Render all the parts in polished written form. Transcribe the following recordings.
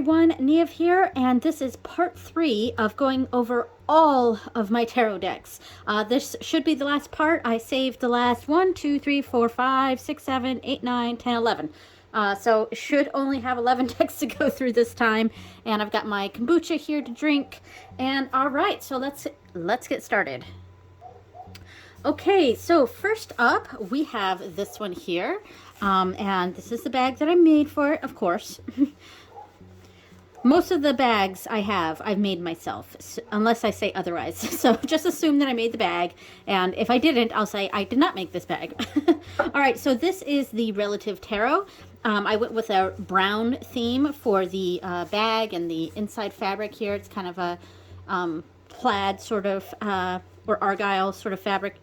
everyone, Neve here, and this is part 3 of going over all of my tarot decks. This should be the last part. I saved the last 1, 2, 3, 4, 5, 6, 7, 8, 9, 10, 11. So should only have 11 decks to go through this time, and I've got my kombucha here to drink. And all right, so let's get started. Okay, so first up we have this one here, and this is the bag that I made for it, of course. Most of the bags I've made myself, unless I say otherwise. So just assume that I made the bag, and if I didn't, I'll say I did not make this bag. All right, so this is the Relative Tarot. I went with a brown theme for the bag and the inside fabric here. It's kind of a plaid sort of, or argyle sort of fabric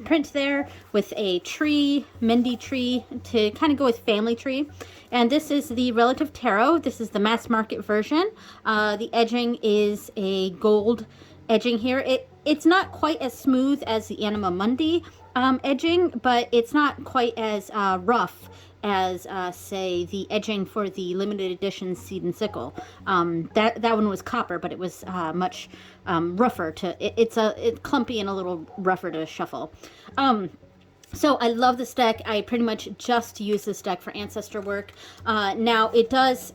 print there with a tree, Mindy tree, to kind of go with family tree. And this is the Relative Tarot. This is the mass market version. The edging is a gold edging here. It's not quite as smooth as the Anima Mundi edging, but it's not quite as rough as say the edging for the limited edition Seed and Sickle. That one was copper, but it was much rougher it's clumpy and a little rougher to shuffle. So I love this deck. I pretty much just use this deck for ancestor work. Now it does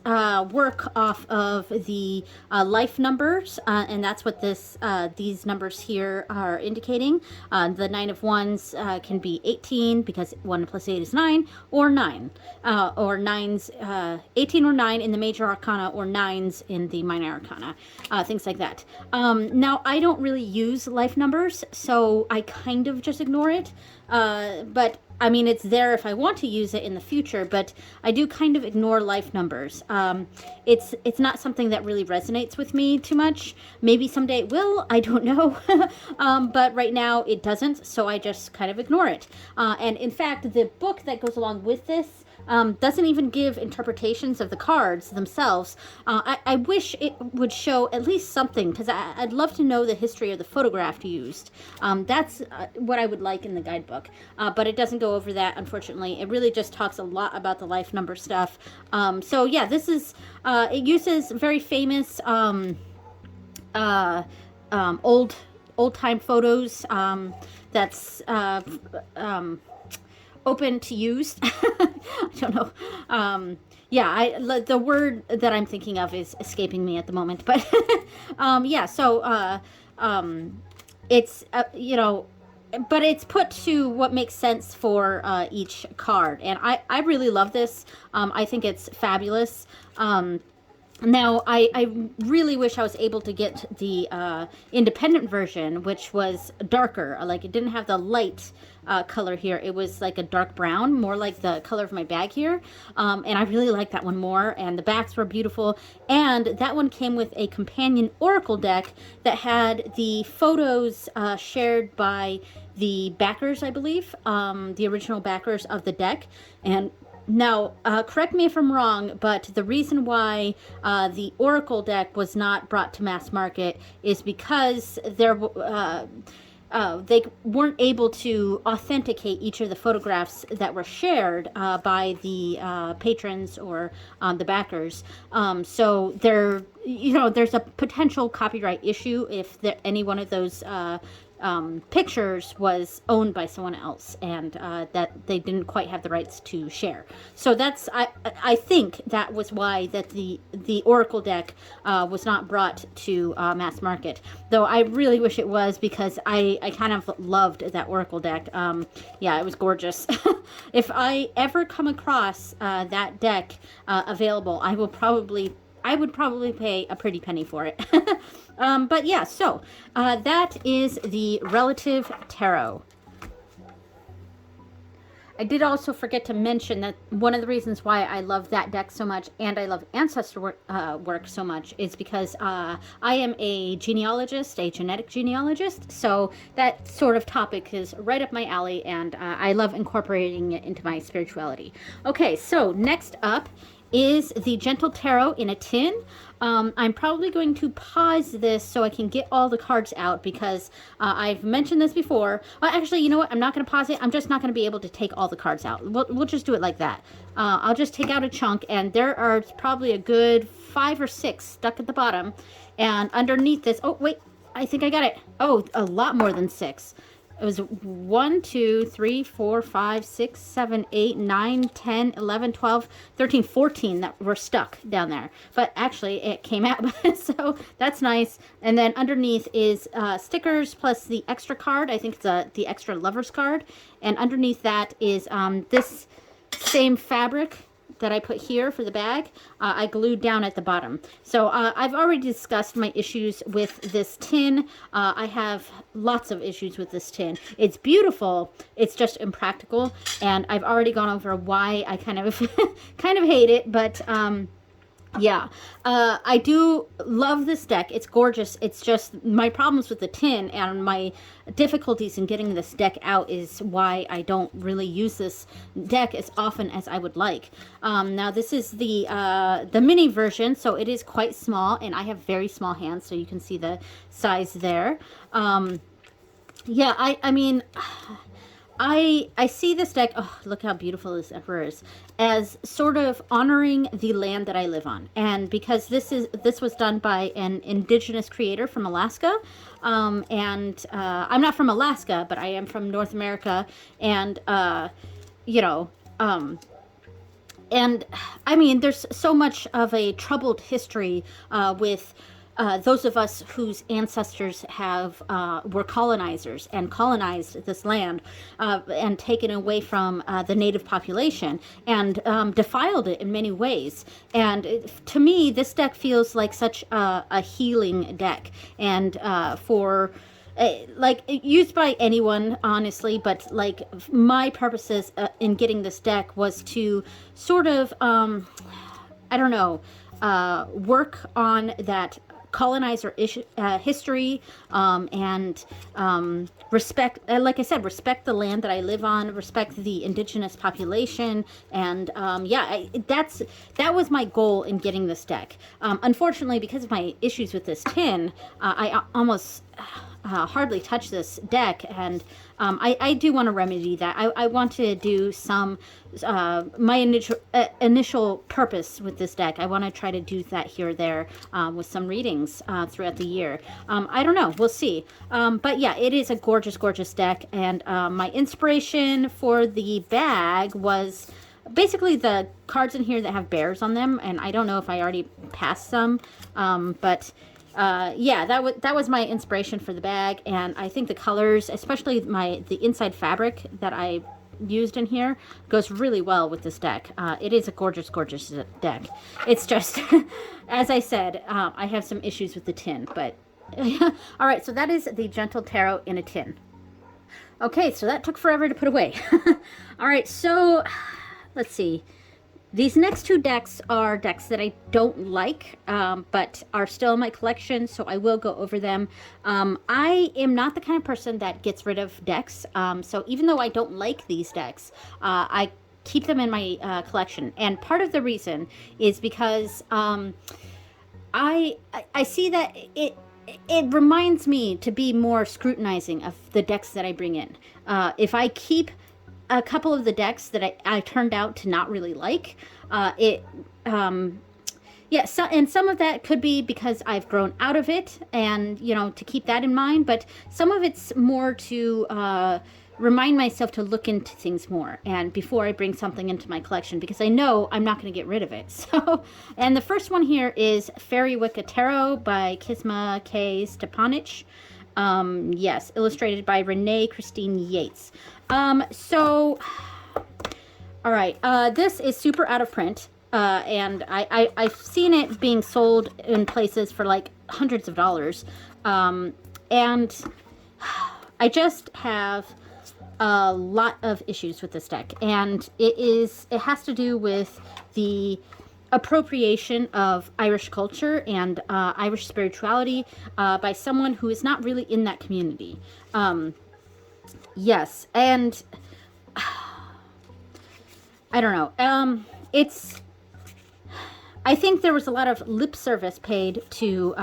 work off of the life numbers, and that's what these numbers here are indicating. The 9 of Wands can be 18 because 1 plus 8 is 9, or 9, or 9s, 18 or 9 in the major arcana, or 9s in the minor arcana, things like that. Now I don't really use life numbers, so I kind of just ignore it. But I mean, it's there if I want to use it in the future, but I do kind of ignore life numbers. It's not something that really resonates with me too much. Maybe someday it will, I don't know. But right now it doesn't, so I just kind of ignore it. And in fact, the book that goes along with this doesn't even give interpretations of the cards themselves. I wish it would show at least something, because I'd love to know the history of the photograph used. That's what I would like in the guidebook, but it doesn't go over that, unfortunately. It really just talks a lot about the life number stuff. So yeah, this is, it uses very famous old-time photos that's open to use. I don't know. Yeah, the word that I'm thinking of is escaping me at the moment, but yeah, so it's you know, but it's put to what makes sense for each card, and I really love this. I think it's fabulous. Now, I really wish I was able to get the independent version, which was darker. Like, it didn't have the light color here. It was like a dark brown, more like the color of my bag here. And I really like that one more. And the backs were beautiful. And that one came with a companion oracle deck that had the photos shared by the backers, I believe, the original backers of the deck. And now, correct me if I'm wrong, but the reason why the Oracle deck was not brought to mass market is because they weren't able to authenticate each of the photographs that were shared by the patrons or the backers. So there's a potential copyright issue if any one of those pictures was owned by someone else, and that they didn't quite have the rights to share. So that's, I think that was why that the Oracle deck was not brought to mass market, though I really wish it was, because I kind of loved that Oracle deck. Yeah, it was gorgeous. If I ever come across that deck available, I would probably pay a pretty penny for it. But yeah, so that is the Relative Tarot. I did also forget to mention that one of the reasons why I love that deck so much, and I love ancestor work so much, is because I am a genealogist, a genetic genealogist, so that sort of topic is right up my alley, and I love incorporating it into my spirituality. Okay, so next up is the Gentle Tarot in a tin. I'm probably going to pause this so I can get all the cards out because I've mentioned this before. Well, actually, you know what? I'm not going to pause it. I'm just not going to be able to take all the cards out. We'll just do it like that. I'll just take out a chunk, and there are probably a good 5 or 6 stuck at the bottom. And underneath this, oh, wait, I think I got it. Oh, a lot more than 6. It was 1, 2, 3, 4, 5, 6, 7, 8, 9, 10, 11, 12, 13, 14 that were stuck down there. But actually, it came out, so that's nice. And then underneath is stickers plus the extra card. I think it's the extra lover's card. And underneath that is this same fabric that I put here for the bag, I glued down at the bottom. So I've already discussed my issues with this tin. I have lots of issues with this tin. It's beautiful, it's just impractical, and I've already gone over why I kind of kind of hate it, but yeah, I do love this deck. It's gorgeous. It's just my problems with the tin and my difficulties in getting this deck out is why I don't really use this deck as often as I would like. Now this is the mini version, so it is quite small, and I have very small hands, so you can see the size there. Yeah, I mean, I see this deck, oh, look how beautiful this emperor is, as sort of honoring the land that I live on. And because this was done by an indigenous creator from Alaska, and I'm not from Alaska, but I am from North America, and you know, and I mean, there's so much of a troubled history with those of us whose ancestors were colonizers and colonized this land and taken away from the native population and defiled it in many ways. And to me, this deck feels like such a healing deck, and for like used by anyone, honestly, but like my purposes in getting this deck was to sort of I don't know, work on that colonizer history, and respect, like I said, respect the land that I live on, respect the indigenous population, and yeah, that was my goal in getting this deck. Unfortunately, because of my issues with this tin, I almost hardly touch this deck, and I do want to remedy that. I want to do some my initial purpose with this deck. I want to try to do that here or there with some readings throughout the year. I don't know, we'll see. But yeah, it is a gorgeous, gorgeous deck, and my inspiration for the bag was basically the cards in here that have bears on them, and I don't know if I already passed some, but yeah, that was my inspiration for the bag, and I think the colors, especially the inside fabric that I used in here, goes really well with this deck. It is a gorgeous, gorgeous deck. It's just, as I said, I have some issues with the tin, but all right, so that is the Gentle Tarot in a tin. Okay, so that took forever to put away. All right, so let's see. These next 2 decks are decks that I don't like, but are still in my collection, so I will go over them. I am not the kind of person that gets rid of decks, so even though I don't like these decks, I keep them in my collection. And part of the reason is because I see that it reminds me to be more scrutinizing of the decks that I bring in. If I keep a couple of the decks that I turned out to not really like, yeah, so, and some of that could be because I've grown out of it, and you know, to keep that in mind, but some of it's more to remind myself to look into things more and before I bring something into my collection, because I know I'm not going to get rid of it. So, and the first one here is Fairy Wicca Tarot by Prisma K. Stepanich. Yes, illustrated by Renee Christine Yates. So, all right, this is super out of print, and I've seen it being sold in places for like hundreds of dollars, and I just have a lot of issues with this deck, and it has to do with the appropriation of Irish culture and Irish spirituality by someone who is not really in that community. Yes, and I don't know. I think there was a lot of lip service paid to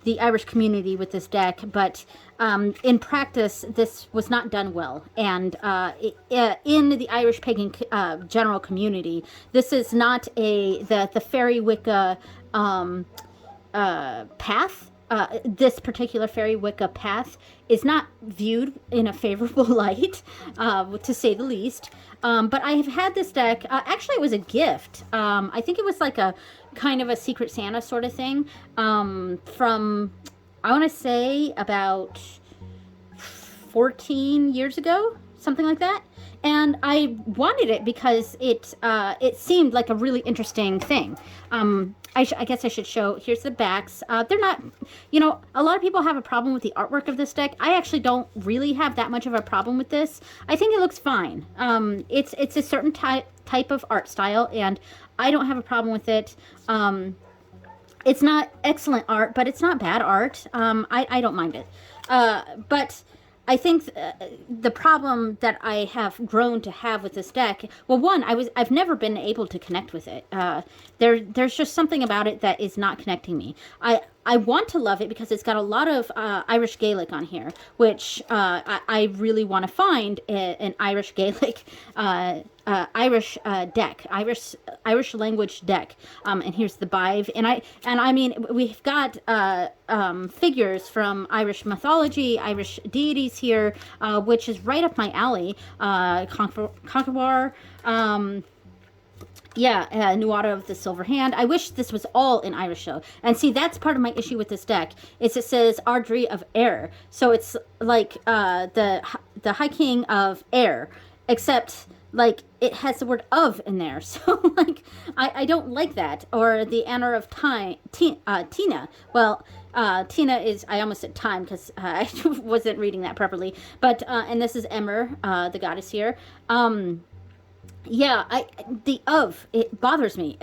the Irish community with this deck, but in practice, this was not done well. And in the Irish pagan general community, this is not the fairy Wicca path. This particular fairy Wicca path is not viewed in a favorable light, to say the least. But I have had this deck. Actually, it was a gift. I think it was like a kind of a Secret Santa sort of thing from, I want to say, about 14 years ago, something like that. And I wanted it because it seemed like a really interesting thing. I guess I should show. Here's the backs. They're not, a lot of people have a problem with the artwork of this deck. I actually don't really have that much of a problem with this. I think it looks fine. It's a certain type of art style, and I don't have a problem with it. It's not excellent art, but it's not bad art. I don't mind it. But I think the problem that I have grown to have with this deck, well, one, I've never been able to connect with it. There's just something about it that is not connecting me. I want to love it because it's got a lot of Irish Gaelic on here, which I really want to find an Irish Gaelic Irish deck, Irish language deck. And here's the bive, and I mean, we've got figures from Irish mythology, Irish deities here, which is right up my alley. Conqueror. Yeah, Nuada of the Silver Hand. I wish this was all in Irish though. And see, that's part of my issue with this deck, is it says Ardry of Air. So it's like the High King of Air, except like it has the word of in there. So like I don't like that. Or the Anna of Tina. Well, Tina is, I almost said time because I wasn't reading that properly. But and this is Emmer, the goddess here. Yeah, it bothers me.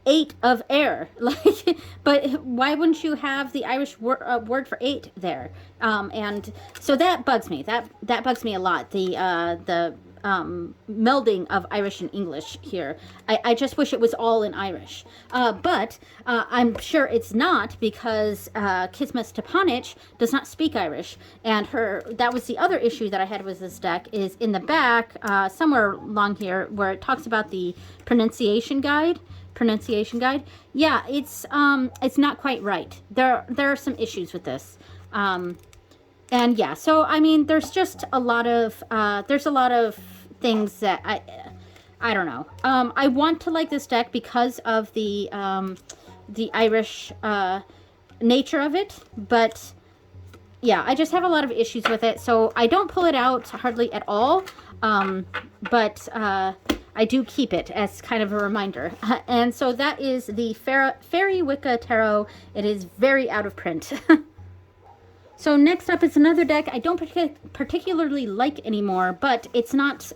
8 of air, like, but why wouldn't you have the Irish word for 8 there? And so that bugs me. That bugs me a lot. The melding of Irish and English here. I just wish it was all in Irish. But I'm sure it's not, because Kismet Stepanich does not speak Irish. And that was the other issue that I had with this deck, is in the back, somewhere along here, where it talks about the pronunciation guide. Yeah, it's not quite right. There are some issues with this. And yeah, so I mean, there's just a lot of things that I don't know. I want to like this deck because of the Irish nature of it, but yeah, I just have a lot of issues with it, so I don't pull it out hardly at all. But I do keep it as kind of a reminder. And so that is the Fairy Wicca Tarot. It is very out of print. So next up is another deck I don't particularly like anymore, but it's not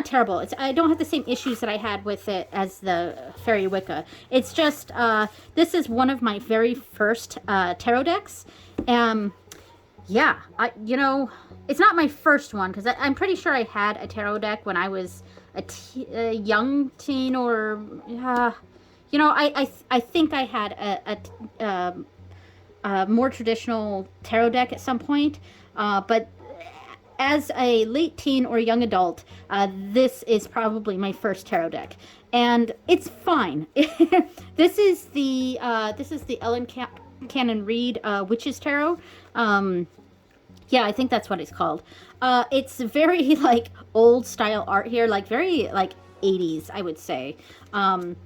terrible. I don't have the same issues that I had with it as the Fairy Wicca. It's just this is one of my very first tarot decks. Yeah, it's not my first one, because I'm pretty sure I had a tarot deck when I was a young teen, or I think I had a more traditional tarot deck at some point, but as a late teen or young adult, this is probably my first tarot deck, and it's fine. This is the Ellen Cannon Reed Witches Tarot. Yeah, I think that's what it's called. It's very like old style art here, like very like 80s, I would say. And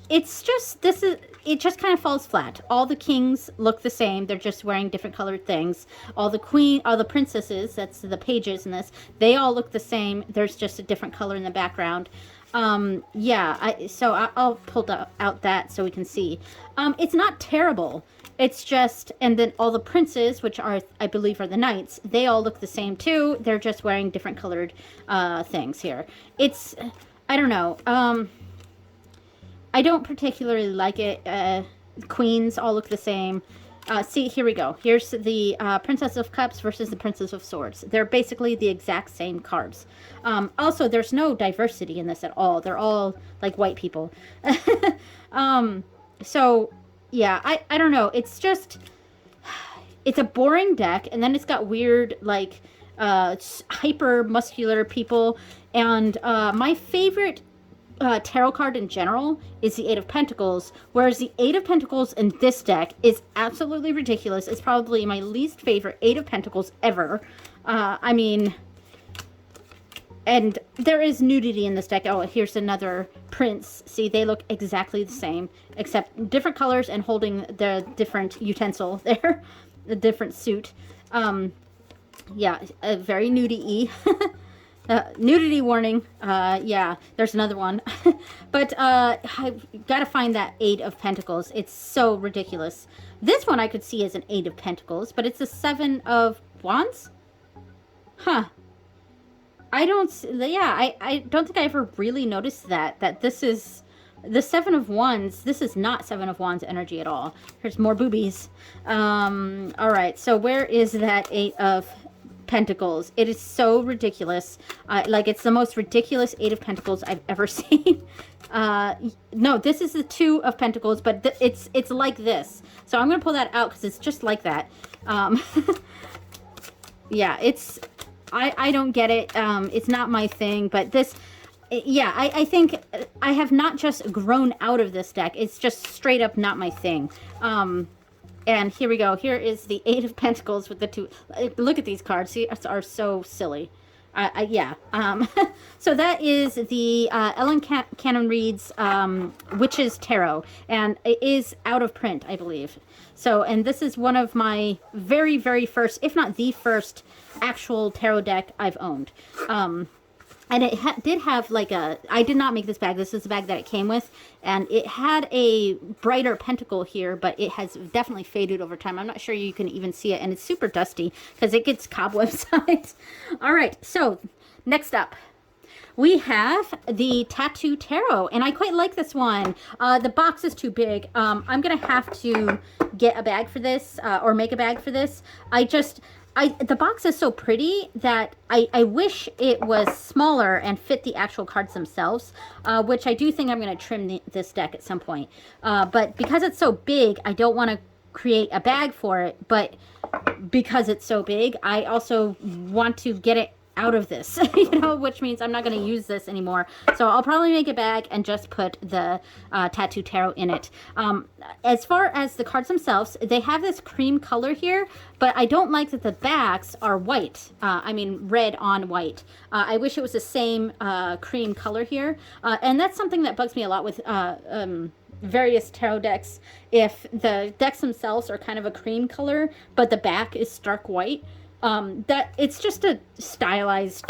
it's just, it just kind of falls flat. All the kings look the same. They're just wearing different colored things. All the princesses, that's the pages in this, they all look the same. There's just a different color in the background. Yeah, so I'll pull out that so we can see. It's not terrible. It's just, and then all the princes, which are, I believe, are the knights, they all look the same too. They're just wearing different colored things here. It's, I don't know. I don't particularly like it. Queens all look the same. See, here we go. Here's the Princess of Cups versus the Princess of Swords. They're basically the exact same cards. Also, there's no diversity in this at all. They're all like white people. So, yeah, I don't know. It's just, it's a boring deck, and then it's got weird, like, hyper muscular people. And my favorite tarot card in general is the Eight of Pentacles, whereas the Eight of Pentacles in this deck is absolutely ridiculous. It's probably my least favorite Eight of Pentacles ever. I mean, and there is nudity in this deck. Oh, here's another prince. See, they look exactly the same, except different colors and holding the different utensil there, the different suit. Yeah, a very nudity-y. Nudity warning. Yeah, there's another one. But I've got to find that Eight of Pentacles. It's so ridiculous. This one I could see as an Eight of Pentacles, but it's a Seven of Wands? Huh. I don't think I ever really noticed that this is the Seven of Wands. This is not Seven of Wands energy at all. There's more boobies. All right, so where is that Eight of Pentacles? It is so ridiculous. Like, it's the most ridiculous Eight of Pentacles I've ever seen. No, this is the Two of Pentacles, but it's like this. So I'm gonna pull that out because it's just like that. Yeah, it's I don't get it. It's not my thing, but this, yeah, I think I have not just grown out of this deck. It's just straight up not my thing. And here we go. Here is the Eight of Pentacles with the two. Look at these cards. These are so silly. Yeah. So that is the Ellen Cannon Reed's Witches Tarot, and it is out of print, I believe. So, and this is one of my very, very first, if not the first, actual tarot deck I've owned. And it did have like a, I did not make this bag. This is the bag that it came with. And it had a brighter pentacle here, but it has definitely faded over time. I'm not sure you can even see it. And it's super dusty because it gets cobweb sides. All right, so next up, we have the Tattoo Tarot, and I quite like this one. The box is too big. I'm going to have to get a bag for this, or make a bag for this. The box is so pretty that I wish it was smaller and fit the actual cards themselves, which I do think I'm going to trim this deck at some point. But because it's so big, I don't want to create a bag for it, but because it's so big, I also want to get it out of this, you know, which means I'm not going to use this anymore. So I'll probably make a bag and just put the Tattoo Tarot in it. As far as the cards themselves, they have this cream color here, but I don't like that the backs are white. I mean, red on white. I wish it was the same cream color here. And that's something that bugs me a lot with various tarot decks. If the decks themselves are kind of a cream color, but the back is stark white, that it's just a stylized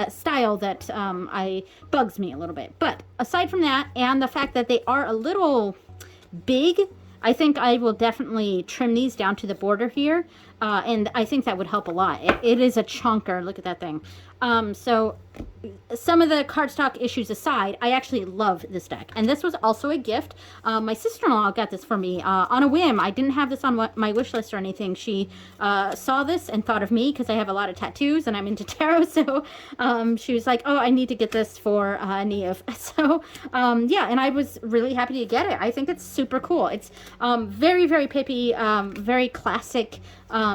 style that I bugs me a little bit. But aside from that, and the fact that they are a little big, I think I will definitely trim these down to the border here, and I think that would help a lot. It is a chunker. Look at that thing. So some of the cardstock issues aside, I actually love this deck. And this was also a gift. My sister-in-law got this for me on a whim. I didn't have this on my wish list or anything. She saw this and thought of me because I have a lot of tattoos and I'm into tarot. So she was like, oh, I need to get this for Neve. So yeah, and I was really happy to get it. I think it's super cool. It's very, very pippy, very classic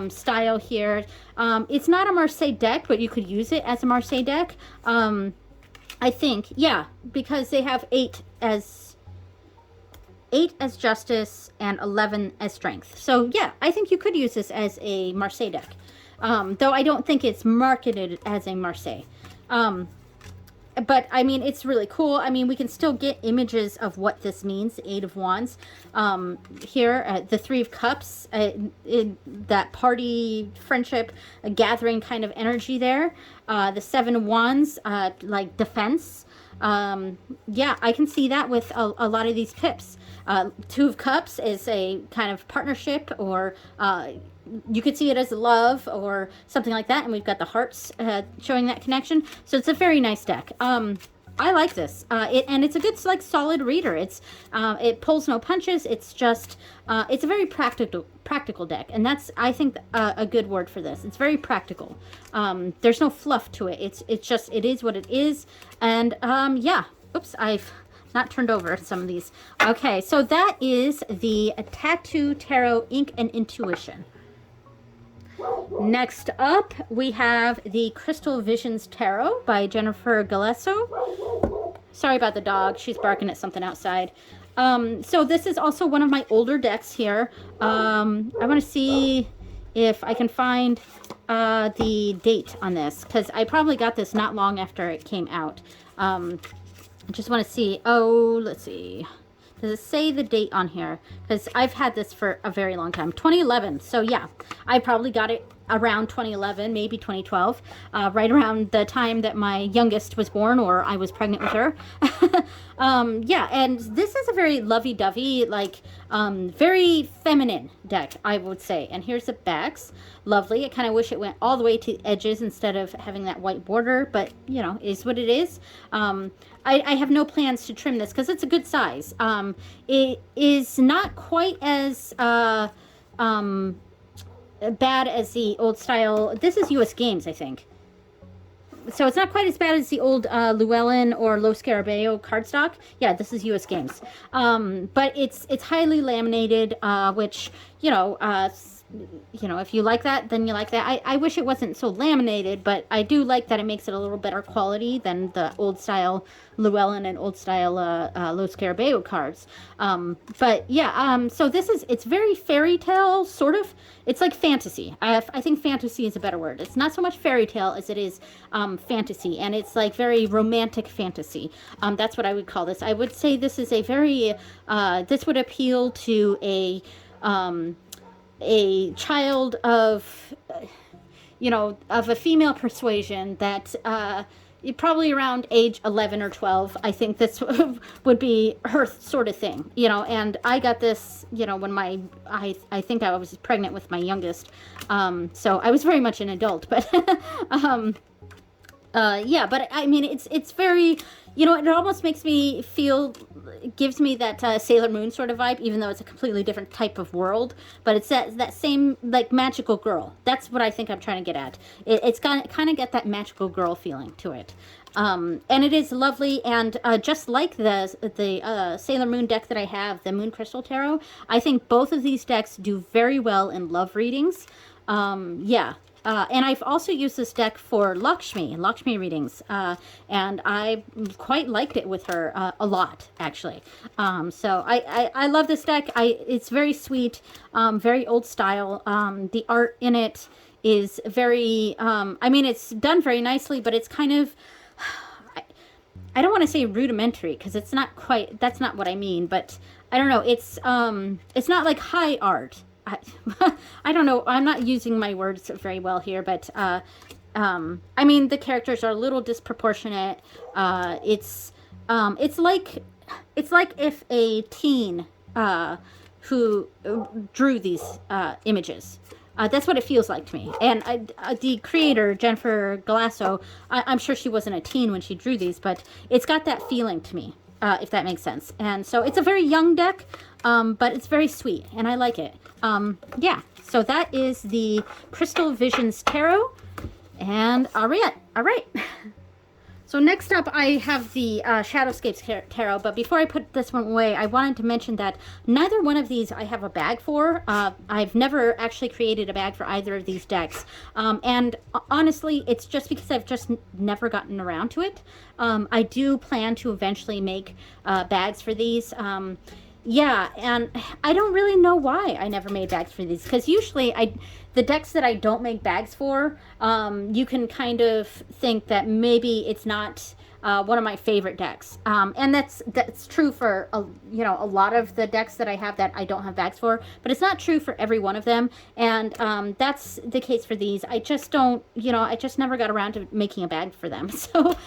style here. It's not a Marseille deck, but you could use it as a Marseille deck. I think, yeah, because they have 8 as justice and 11 as strength. So yeah, I think you could use this as a Marseille deck. Though I don't think it's marketed as a Marseille. But I mean, it's really cool. I mean, we can still get images of what this means. The Eight of Wands. Here, the Three of Cups, in that party, friendship, gathering kind of energy there. The Seven of Wands, like defense. Yeah, I can see that with a lot of these pips. Two of Cups is a kind of partnership, or you could see it as love or something like that. And we've got the hearts showing that connection. So it's a very nice deck. I like this. And it's a good, like, solid reader. It pulls no punches. It's just, it's a very practical deck, and that's, I think, a good word for this. It's very practical. There's no fluff to it. It's just, it is what it is. And yeah. Oops, I've not turned over some of these. Okay, so that is the Tattoo Tarot Ink and Intuition. Next up, we have the Crystal Visions Tarot by Jennifer Galesso. Sorry about the dog. She's barking at something outside. So this is also one of my older decks here. I want to see if I can find the date on this, because I probably got this not long after it came out. I just want to see. Oh, let's see. Does it say the date on here? Because I've had this for a very long time. 2011. So yeah, I probably got it around 2011, maybe 2012, right around the time that my youngest was born, or I was pregnant with her. Yeah, and this is a very lovey-dovey, like, very feminine deck, I would say. And here's the backs. Lovely. I kind of wish it went all the way to the edges instead of having that white border, but, you know, is what it is. I have no plans to trim this because it's a good size. It is not quite as bad as the old style. This is US Games, I think. So it's not quite as bad as the old Llewellyn or Los Scarabeo cardstock. Yeah, this is US Games. But it's highly laminated, which, you know, if you like that, then you like that. I wish it wasn't so laminated, but I do like that it makes it a little better quality than the old style Llewellyn and old style Los Scarabeo cards. But yeah, so it's very fairy tale, sort of. It's like fantasy. I think fantasy is a better word. It's not so much fairy tale as it is fantasy, and it's like very romantic fantasy. That's what I would call this. I would say this is a very, this would appeal to a child of, of a female persuasion that probably around age 11 or 12, I think this would be her sort of thing, and I got this, when I think I was pregnant with my youngest, so I was very much an adult, but, yeah, but I mean, it's very, it almost makes me feel, gives me that Sailor Moon sort of vibe, even though it's a completely different type of world, but it's that same, like, magical girl. That's what I think I'm trying to get at. It's kind of get that magical girl feeling to it. And it is lovely, and just like the Sailor Moon deck that I have, the Moon Crystal Tarot, I think both of these decks do very well in love readings. Yeah. And I've also used this deck for Lakshmi readings, and I quite liked it with her a lot, actually. So I love this deck. It's very sweet, very old style. The art in it is very, I mean, it's done very nicely, but it's kind of, I don't want to say rudimentary, because it's not quite, that's not what I mean, but I don't know, it's not like high art. I don't know. I'm not using my words very well here, but I mean, the characters are a little disproportionate. It's like if a teen who drew these images. That's what it feels like to me. And the creator, Jennifer Galesso, I'm sure she wasn't a teen when she drew these, but it's got that feeling to me, if that makes sense. And so it's a very young deck, but it's very sweet, and I like it. Yeah, so that is the Crystal Visions Tarot, and all right. So next up, I have the Shadowscapes Tarot, but before I put this one away, I wanted to mention that neither one of these I have a bag for. I've never actually created a bag for either of these decks, and honestly, it's just because I've just never gotten around to it. I do plan to eventually make bags for these. Yeah, and I don't really know why I never made bags for these, because usually the decks that I don't make bags for, you can kind of think that maybe it's not one of my favorite decks, and that's true for a lot of the decks that I have that I don't have bags for, but it's not true for every one of them, and that's the case for these. I just don't, I just never got around to making a bag for them. So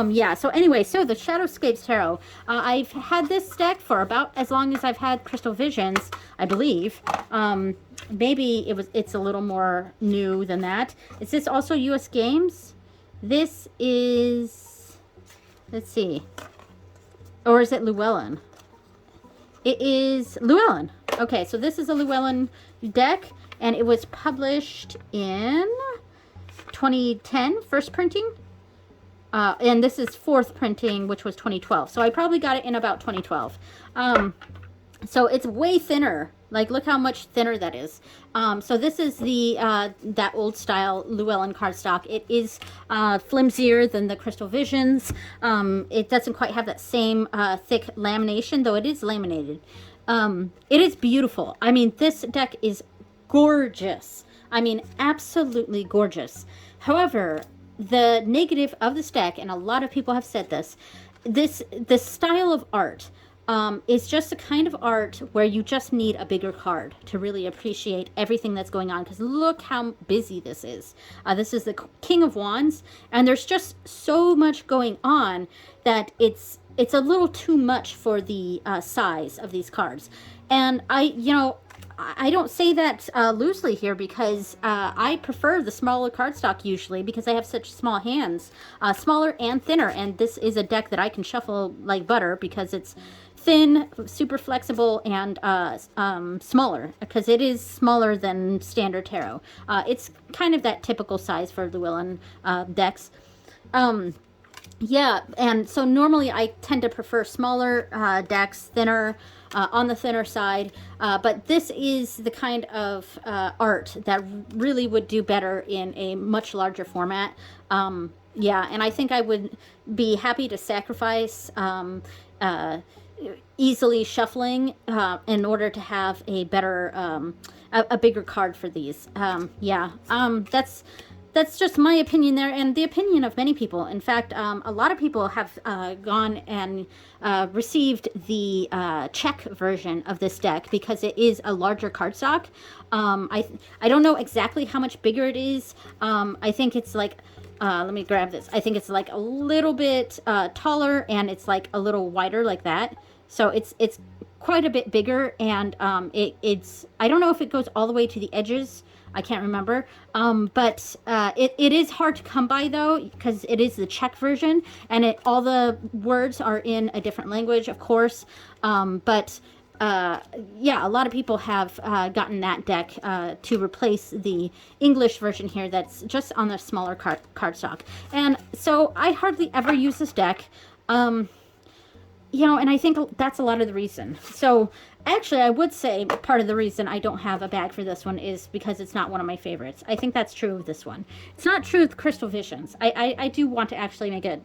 yeah, so anyway, so the Shadowscapes Tarot, I've had this deck for about as long as I've had Crystal Visions, I believe. Maybe it's a little more new than that. Is this also US Games? This is, let's see. Or is it Llewellyn? It is Llewellyn. Okay, so this is a Llewellyn deck, and it was published in 2010, first printing. And this is fourth printing, which was 2012. So I probably got it in about 2012. So it's way thinner. Like, look how much thinner that is. So this is the that old style Llewellyn cardstock. It is flimsier than the Crystal Visions. It doesn't quite have that same thick lamination, though it is laminated. It is beautiful. I mean, this deck is gorgeous. I mean, absolutely gorgeous. However, the negative of this deck, and a lot of people have said this, this style of art is just a kind of art where you just need a bigger card to really appreciate everything that's going on. Because look how busy this is. This is the King of Wands, and there's just so much going on that it's a little too much for the size of these cards. And I don't say that loosely here, because I prefer the smaller cardstock usually, because I have such small hands, smaller and thinner, and this is a deck that I can shuffle like butter because it's thin, super flexible, and smaller, because it is smaller than standard tarot. It's kind of that typical size for Llewellyn decks. Yeah, and so normally I tend to prefer smaller decks, thinner, on the thinner side, but this is the kind of art that really would do better in a much larger format. Yeah, and I think I would be happy to sacrifice easily shuffling in order to have a better, a bigger card for these. Yeah, that's just my opinion there, and the opinion of many people. In fact, a lot of people have gone and received the Czech version of this deck because it is a larger cardstock. I don't know exactly how much bigger it is. I think it's like, let me grab this. I think it's like a little bit taller, and it's like a little wider like that. So it's quite a bit bigger, and it's, I don't know if it goes all the way to the edges. I can't remember, but it is hard to come by, though, because it is the Czech version, and all the words are in a different language, of course. But yeah, a lot of people have gotten that deck to replace the English version here that's just on the smaller cardstock. And so I hardly ever use this deck. And I think that's a lot of the reason. So actually, I would say part of the reason I don't have a bag for this one is because it's not one of my favorites. I think that's true of this one. It's not true with Crystal Visions. I do want to actually make a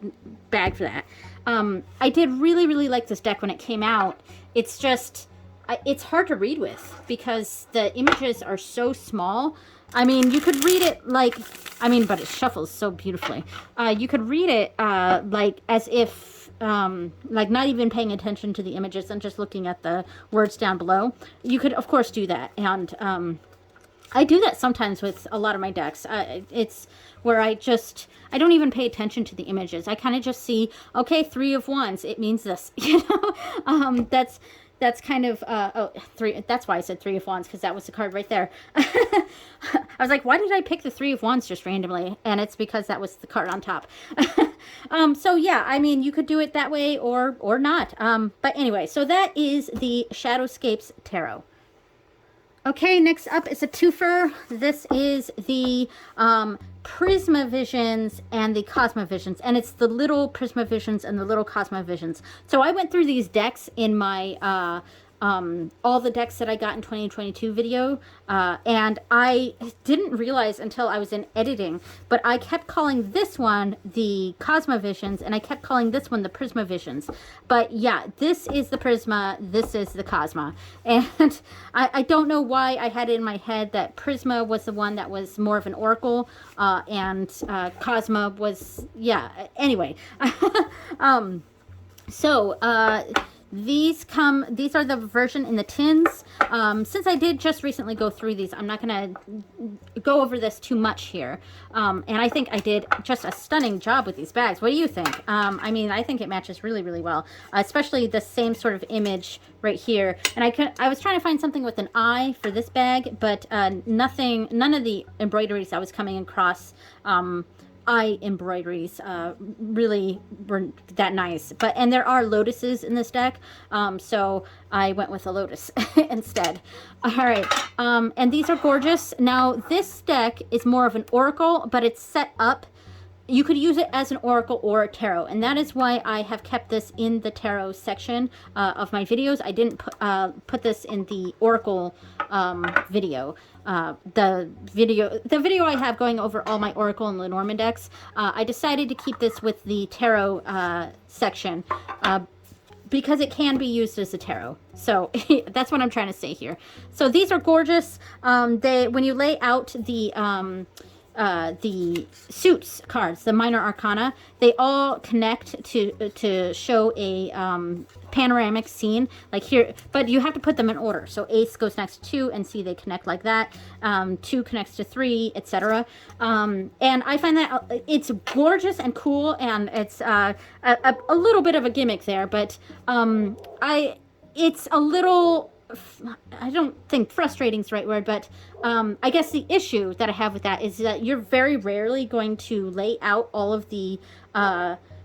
bag for that. I did really, really like this deck when it came out. It's just, it's hard to read with because the images are so small. I mean, you could read it like, but it shuffles so beautifully. You could read it like as if, like not even paying attention to the images and just looking at the words down below. You could, of course, do that. And I do that sometimes with a lot of my decks. It's where I don't even pay attention to the images. I kind of just see, okay, 3 of Wands, it means this. That's kind of, three. That's why I said 3 of Wands, because that was the card right there. I was like, why did I pick the 3 of Wands just randomly? And it's because that was the card on top. So yeah, you could do it that way or not. But anyway, so that is the Shadowscapes Tarot. Okay, next up is a twofer. This is the Prisma Visions and the Cosmo Visions, and it's the little Prisma Visions and the little Cosmo Visions. So I went through these decks in my all the decks that I got in 2022 video, and I didn't realize until I was in editing, but I kept calling this one the Cosmo Visions, and I kept calling this one the Prisma Visions. But yeah, this is the Prisma, this is the Cosmo, and I don't know why I had it in my head that Prisma was the one that was more of an oracle, and Cosmo was, yeah, anyway. These are the version in the tins. Since I did just recently go through these, I'm not going to go over this too much here. And I think I did just a stunning job with these bags. What do you think? I think it matches really, really well, especially the same sort of image right here. And I was trying to find something with an eye for this bag, but none of the embroideries I was coming across eye embroideries really were that nice. And there are lotuses in this deck, so I went with a lotus instead. All right, and these are gorgeous. Now this deck is more of an oracle, but it's set up. You could use it as an oracle or a tarot, and that is why I have kept this in the tarot section of my videos. I didn't put this in the oracle video. The video I have going over all my oracle and Lenormand decks. I decided to keep this with the tarot section because it can be used as a tarot. So that's what I'm trying to say here. So these are gorgeous. When you lay out the suits cards, the minor arcana, they all connect to show a panoramic scene like here, but you have to put them in order. So ace goes next to 2, and see they connect like that. 2 connects to 3, etc. And I find that it's gorgeous and cool, and it's a little bit of a gimmick there, but it's a little, I don't think frustrating is the right word, but I guess the issue that I have with that is that you're very rarely going to lay out all of the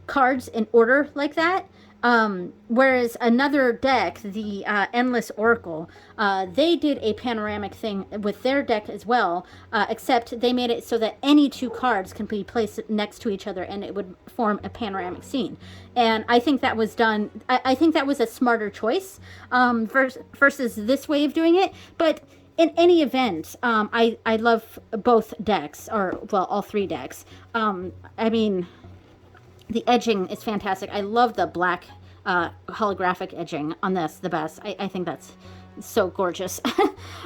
cards in order like that. Whereas another deck, the Endless Oracle, they did a panoramic thing with their deck as well, except they made it so that any 2 cards can be placed next to each other and it would form a panoramic scene. And I think that was done, I think that was a smarter choice versus this way of doing it. But in any event, I love both decks, or, well, all 3 decks. I mean, the edging is fantastic. I love the black holographic edging on this the best. I think that's so gorgeous.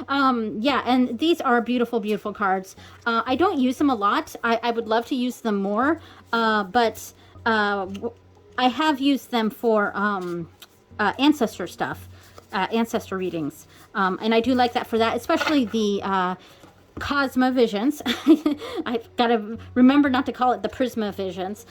Yeah, and these are beautiful, beautiful cards. I don't use them a lot. I would love to use them more, but I have used them for ancestor stuff, ancestor readings. And I do like that for that, especially the Cosmo visions. I've got to remember not to call it the Prisma visions.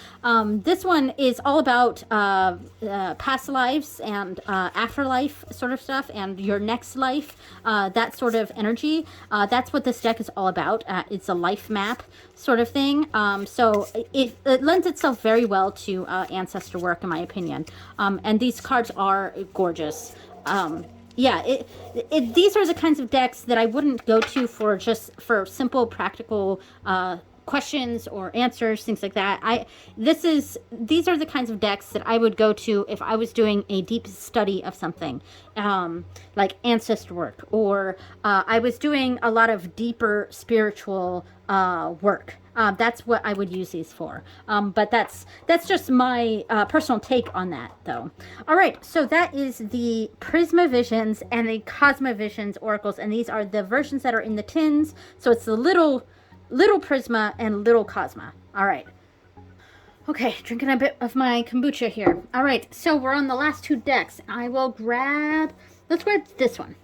This one is all about past lives and afterlife sort of stuff, and your next life, that sort of energy. That's what this deck is all about. It's a life map sort of thing. So it lends itself very well to ancestor work, in my opinion. And these cards are gorgeous. Yeah, these are the kinds of decks that I wouldn't go to for simple practical questions or answers, things like that. These are the kinds of decks that I would go to if I was doing a deep study of something, like ancestor work, or I was doing a lot of deeper spiritual work. That's what I would use these for. But that's just my personal take on that, though. All right, so that is the Prisma Visions and the Cosmo Visions oracles, and these are the versions that are in the tins. So it's the little Prisma and little Cosmo. All right. Okay, drinking a bit of my kombucha here. All right, so we're on the last 2 decks. Let's grab this one.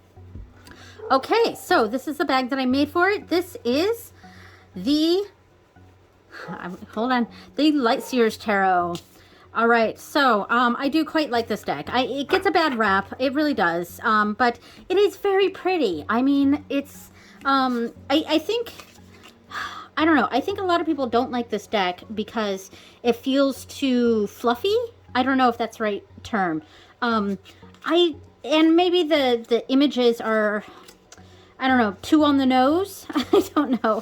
Okay, so this is the bag that I made for it. This is the Light Seers Tarot. All right, so I do quite like this deck. It gets a bad rap, it really does, but it is very pretty. I mean, it's I think, I don't know, I think a lot of people don't like this deck because it feels too fluffy. I don't know if that's the right term. And maybe the images are, I don't know, too on the nose. I don't know.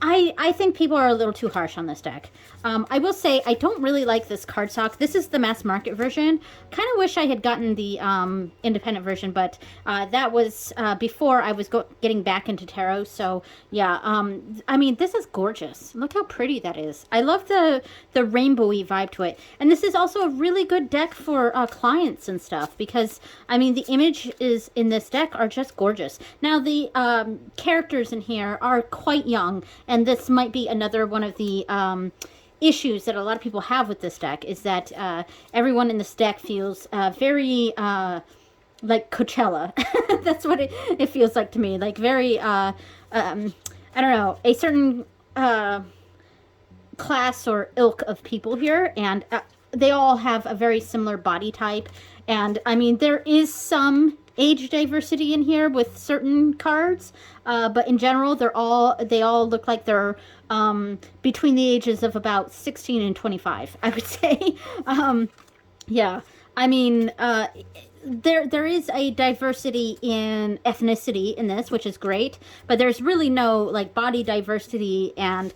I think people are a little too harsh on this deck. I will say I don't really like this cardstock. This is the mass market version. Kind of wish I had gotten the independent version, but that was before I was getting back into tarot. So yeah, I mean, this is gorgeous. Look how pretty that is. I love the rainbowy vibe to it. And this is also a really good deck for clients and stuff, because I mean, the images in this deck are just gorgeous. Now the characters in here are quite young, and this might be another one of the issues that a lot of people have with this deck, is that everyone in this deck feels very like Coachella. That's what it feels like to me. Like very, I don't know, a certain class or ilk of people here, and they all have a very similar body type, And I mean, there is some age diversity in here with certain cards, but in general, they all look like they're between the ages of about 16 and 25, I would say. Yeah, I mean, there is a diversity in ethnicity in this, which is great, but there's really no like body diversity, and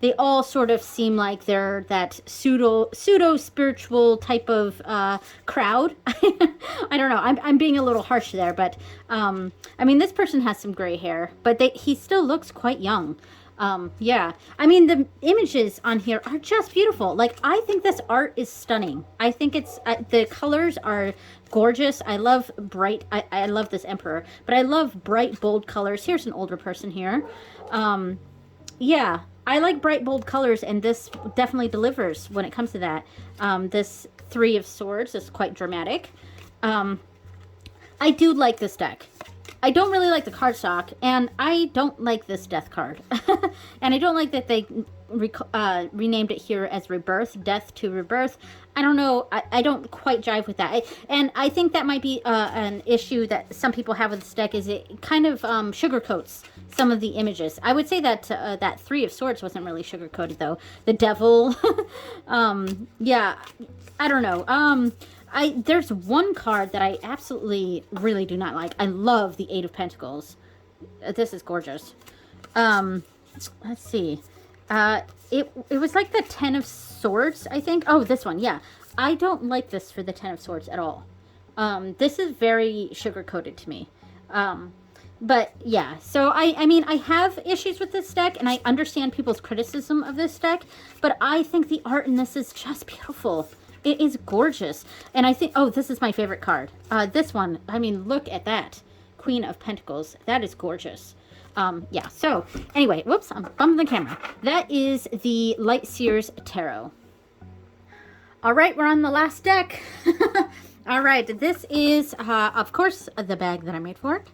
they all sort of seem like they're that pseudo spiritual type of crowd. I don't know. I'm being a little harsh there, but I mean, this person has some gray hair, but he still looks quite young. Yeah, I mean, the images on here are just beautiful. Like, I think this art is stunning. I think it's, the colors are gorgeous. I love I love this emperor, but I love bright, bold colors. Here's an older person here. Yeah, I like bright, bold colors, and this definitely delivers when it comes to that. This Three of Swords is quite dramatic. I do like this deck. I don't really like the cardstock, and I don't like this death card. And I don't like that they renamed it here as Rebirth, Death to Rebirth. I don't know. I don't quite jive with that. And I think that might be an issue that some people have with this deck, is it kind of sugarcoats some of the images. I would say that that Three of Swords wasn't really sugarcoated, though. The Devil. Yeah, I don't know. There's one card that I absolutely really do not like. I love the Eight of Pentacles. This is gorgeous. Let's see. It was like the Ten of Swords, I think. Oh, this one, yeah. I don't like this for the Ten of Swords at all. This is very sugar-coated to me. But yeah, so I mean, I have issues with this deck, and I understand people's criticism of this deck, but I think the art in this is just beautiful. It is gorgeous. And I think, oh, this is my favorite card. This one, I mean, look at that. Queen of Pentacles. That is gorgeous. Yeah, so anyway, whoops, I'm bumping the camera. That is the Light Seers Tarot. All right, we're on the last deck. All right, this is, of course, the bag that I made for it.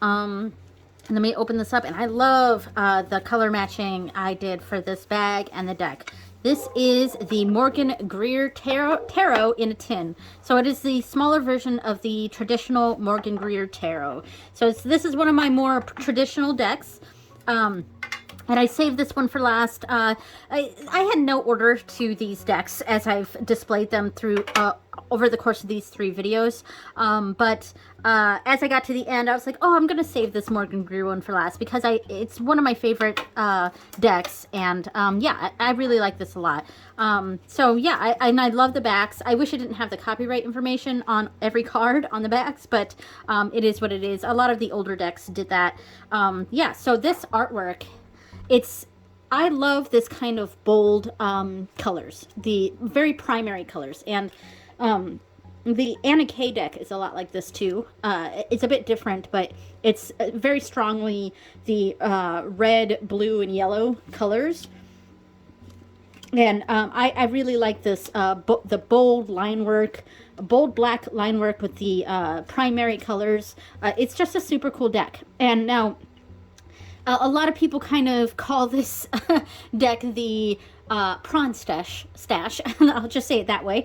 Let me open this up, and I love the color matching I did for this bag and the deck. This is the Morgan Greer Tarot in a tin. So it is the smaller version of the traditional Morgan Greer Tarot. So this is one of my more traditional decks. And I saved this one for last. I had no order to these decks as I've displayed them through over the course of these 3 videos. But as I got to the end, I was like, oh, I'm going to save this Morgan Greer one for last, because it's one of my favorite decks. And yeah, I really like this a lot. So yeah, and I love the backs. I wish I didn't have the copyright information on every card on the backs, but it is what it is. A lot of the older decks did that. Yeah, so this artwork, I love this kind of bold colors, the very primary colors, and the Anna Kay deck is a lot like this too. It's a bit different, but it's very strongly the red, blue, and yellow colors. And I really like this, the bold line work, bold black line work with the primary colors. It's just a super cool deck. And now, a lot of people kind of call this deck the prawn stash. I'll just say it that way,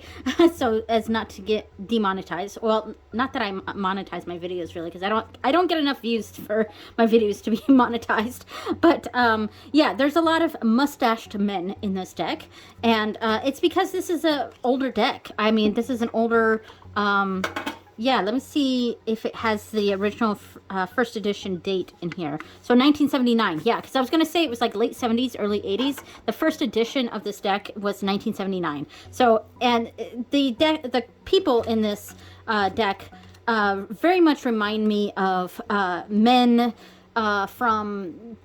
so as not to get demonetized. Well, not that I monetize my videos really, because I don't get enough views for my videos to be monetized. But yeah, there's a lot of mustached men in this deck, and it's because this is an older deck. I mean, this is an older. Yeah, let me see if it has the original first edition date in here. So 1979, yeah, because I was going to say it was like late 70s, early 80s. The first edition of this deck was 1979. So, and the people in this deck very much remind me of men from...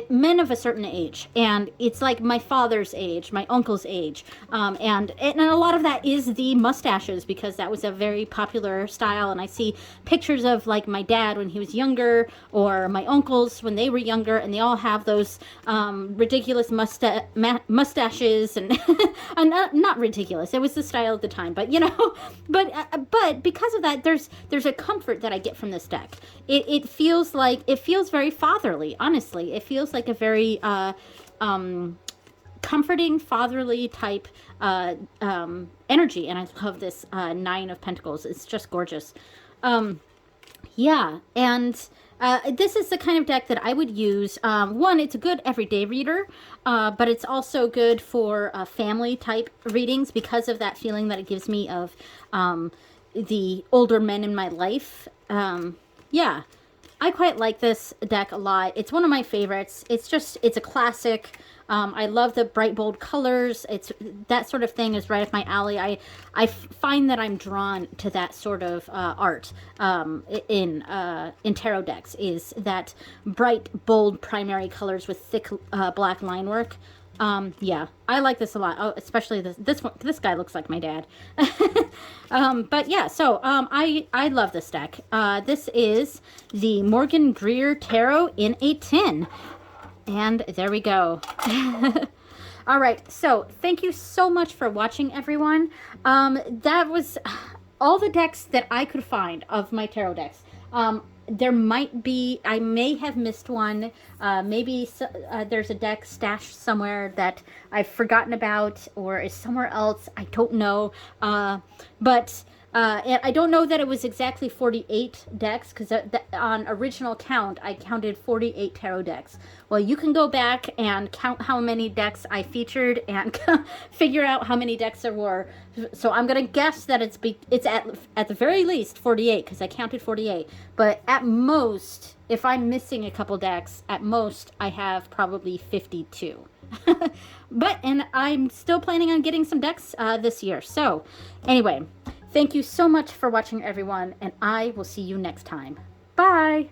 men of a certain age, and it's like my father's age, my uncle's age, and a lot of that is the mustaches, because that was a very popular style. And I see pictures of like my dad when he was younger, or my uncles when they were younger, and they all have those ridiculous mustaches, and not ridiculous, it was the style of the time, but you know, but because of that, there's a comfort that I get from this deck. It feels very fatherly, honestly. It feels like a very comforting, fatherly type energy. And I love this Nine of Pentacles. It's just gorgeous. Yeah, and this is the kind of deck that I would use. One, it's a good everyday reader, but it's also good for family type readings because of that feeling that it gives me of the older men in my life. Yeah, I quite like this deck a lot. It's one of my favorites. It's a classic. I love the bright, bold colors. It's that sort of thing is right up my alley. I find that I'm drawn to that sort of art in tarot decks. Is that bright, bold primary colors with thick black line work. Yeah, I like this a lot. Oh, especially this one. This guy looks like my dad. But yeah, so I love this deck. This is the Morgan Greer Tarot in a tin. And there we go. All right, so thank you so much for watching, everyone. That was all the decks that I could find of my tarot decks. There might be, I may have missed one. Maybe there's a deck stashed somewhere that I've forgotten about or is somewhere else. I don't know. But I don't know that it was exactly 48 decks because on original count, I counted 48 tarot decks. Well, you can go back and count how many decks I featured and figure out how many decks there were. So I'm going to guess that it's at the very least 48 because I counted 48. But at most, if I'm missing a couple decks, at most I have probably 52. And I'm still planning on getting some decks this year. So anyway, thank you so much for watching, everyone, and I will see you next time. Bye!